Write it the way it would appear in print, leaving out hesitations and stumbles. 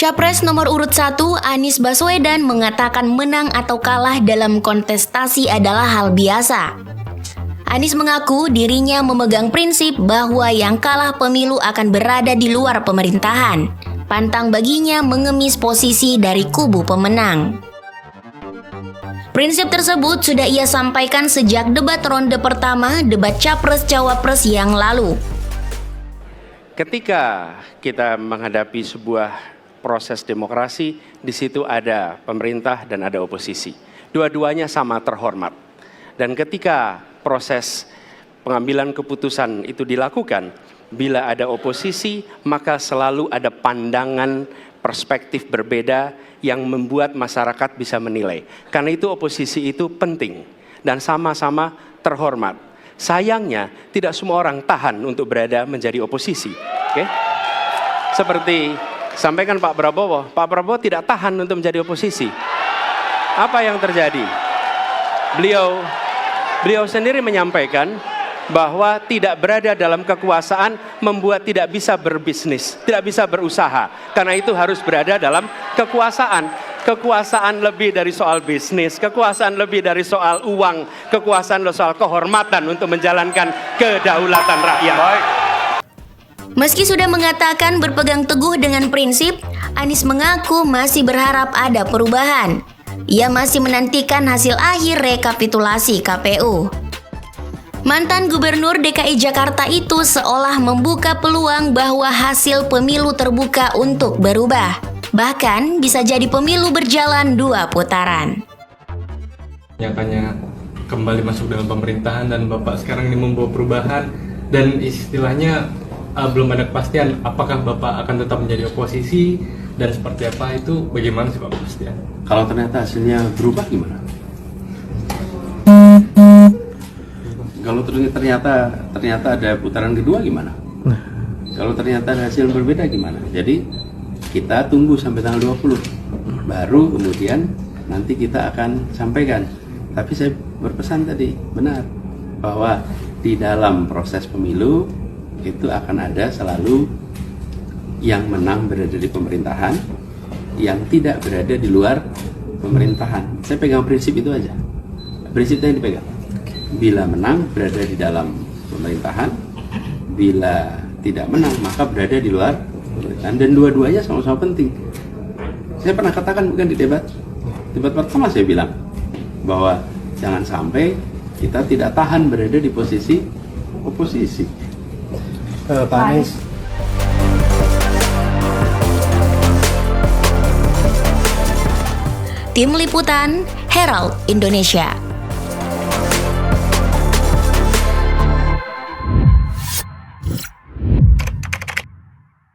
Capres nomor urut 1 Anies Baswedan mengatakan menang atau kalah dalam kontestasi adalah hal biasa. Anies mengaku dirinya memegang prinsip bahwa yang kalah pemilu akan berada di luar pemerintahan. Pantang baginya mengemis posisi dari kubu pemenang. Prinsip tersebut sudah ia sampaikan sejak debat ronde pertama debat Capres-Cawapres yang lalu. Ketika kita menghadapi sebuah proses demokrasi, di situ ada pemerintah dan ada oposisi. Dua-duanya sama terhormat. Dan ketika proses pengambilan keputusan itu dilakukan, bila ada oposisi, maka selalu ada pandangan perspektif berbeda yang membuat masyarakat bisa menilai. Karena itu oposisi itu penting dan sama-sama terhormat. Sayangnya, tidak semua orang tahan untuk berada menjadi oposisi. Oke? Seperti sampaikan Pak Prabowo tidak tahan untuk menjadi oposisi. Apa yang terjadi? Beliau sendiri menyampaikan bahwa tidak berada dalam kekuasaan membuat tidak bisa berbisnis, tidak bisa berusaha. Karena itu harus berada dalam kekuasaan. Kekuasaan lebih dari soal bisnis, kekuasaan lebih dari soal uang, kekuasaan soal kehormatan untuk menjalankan kedaulatan rakyat. Baik. Meski sudah mengatakan berpegang teguh dengan prinsip, Anies mengaku masih berharap ada perubahan. Ia masih menantikan hasil akhir rekapitulasi KPU. Mantan Gubernur DKI Jakarta itu seolah membuka peluang bahwa hasil pemilu terbuka untuk berubah. Bahkan bisa jadi pemilu berjalan 2 putaran. Nyatanya kembali masuk dalam pemerintahan dan Bapak sekarang ini membawa perubahan dan istilahnya belum ada kepastian apakah Bapak akan tetap menjadi oposisi dan seperti apa, itu bagaimana sih Pak kepastian? Kalau ternyata hasilnya berubah gimana? Kalau ternyata ada putaran kedua gimana? Kalau ternyata ada hasil berbeda gimana? Jadi kita tunggu sampai tanggal 20, baru kemudian nanti kita akan sampaikan. Tapi saya berpesan tadi, benar, bahwa di dalam proses pemilu itu akan ada selalu yang menang berada di pemerintahan, yang tidak berada di luar pemerintahan. Saya pegang prinsip itu aja, prinsipnya yang dipegang. Bila menang berada di dalam pemerintahan, bila tidak menang maka berada di luar pemerintahan, dan dua-duanya sama-sama penting. Saya pernah katakan bukan di debat pertama, saya bilang bahwa jangan sampai kita tidak tahan berada di posisi oposisi. Pak Anies. Tim Liputan Herald Indonesia.